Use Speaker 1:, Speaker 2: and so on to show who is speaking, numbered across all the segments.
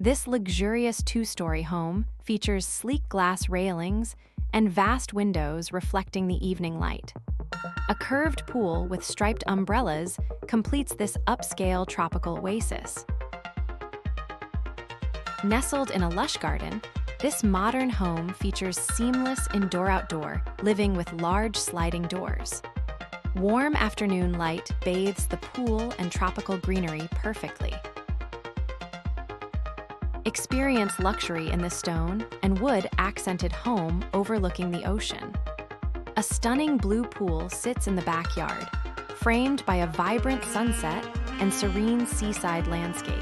Speaker 1: This luxurious two-story home features sleek glass railings and vast windows reflecting the evening light. A curved pool with striped umbrellas completes this upscale tropical oasis. Nestled in a lush garden, this modern home features seamless indoor-outdoor living with large sliding doors. Warm afternoon light bathes the pool and tropical greenery perfectly. Experience luxury in the stone and wood-accented home overlooking the ocean. A stunning blue pool sits in the backyard, framed by a vibrant sunset and serene seaside landscape.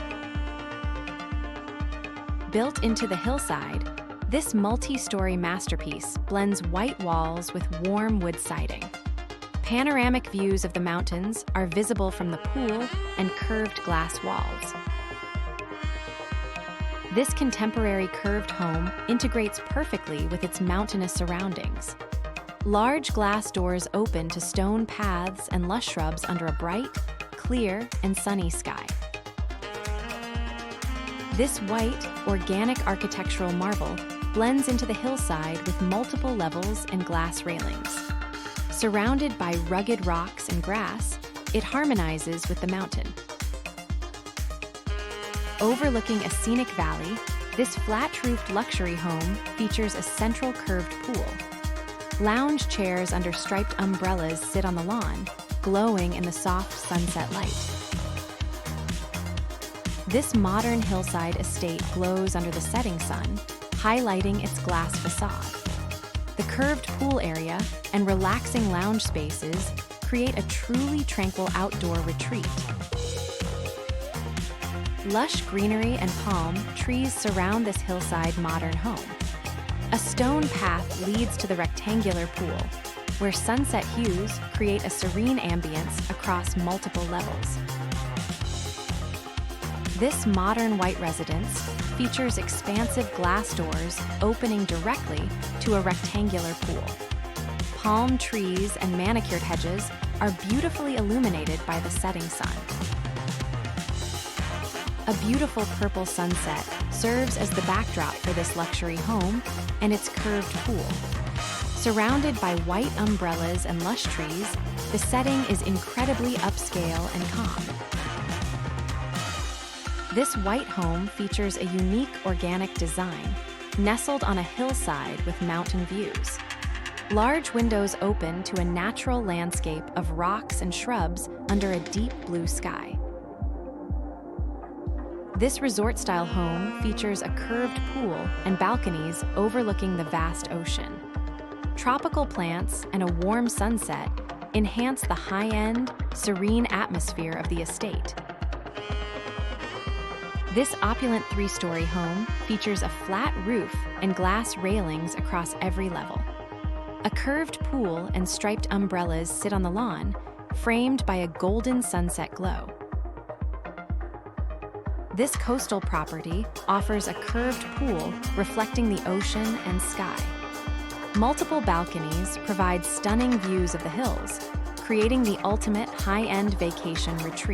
Speaker 1: Built into the hillside, this multi-story masterpiece blends white walls with warm wood siding. Panoramic views of the mountains are visible from the pool and curved glass walls. This contemporary curved home integrates perfectly with its mountainous surroundings. Large glass doors open to stone paths and lush shrubs under a bright, clear, and sunny sky. This white, organic architectural marvel blends into the hillside with multiple levels and glass railings. Surrounded by rugged rocks and grass, it harmonizes with the mountain. Overlooking a scenic valley, this flat-roofed luxury home features a central curved pool. Lounge chairs under striped umbrellas sit on the lawn, glowing in the soft sunset light. This modern hillside estate glows under the setting sun, highlighting its glass facade. The curved pool area and relaxing lounge spaces create a truly tranquil outdoor retreat. Lush greenery and palm trees surround this hillside modern home. A stone path leads to the rectangular pool, where sunset hues create a serene ambience across multiple levels. This modern white residence features expansive glass doors opening directly to a rectangular pool. Palm trees and manicured hedges are beautifully illuminated by the setting sun. A beautiful purple sunset serves as the backdrop for this luxury home and its curved pool. Surrounded by white umbrellas and lush trees, the setting is incredibly upscale and calm. This white home features a unique organic design, nestled on a hillside with mountain views. Large windows open to a natural landscape of rocks and shrubs under a deep blue sky. This resort-style home features a curved pool and balconies overlooking the vast ocean. Tropical plants and a warm sunset enhance the high-end, serene atmosphere of the estate. This opulent three-story home features a flat roof and glass railings across every level. A curved pool and striped umbrellas sit on the lawn, framed by a golden sunset glow. This coastal property offers a curved pool reflecting the ocean and sky. Multiple balconies provide stunning views of the hills, creating the ultimate high-end vacation retreat.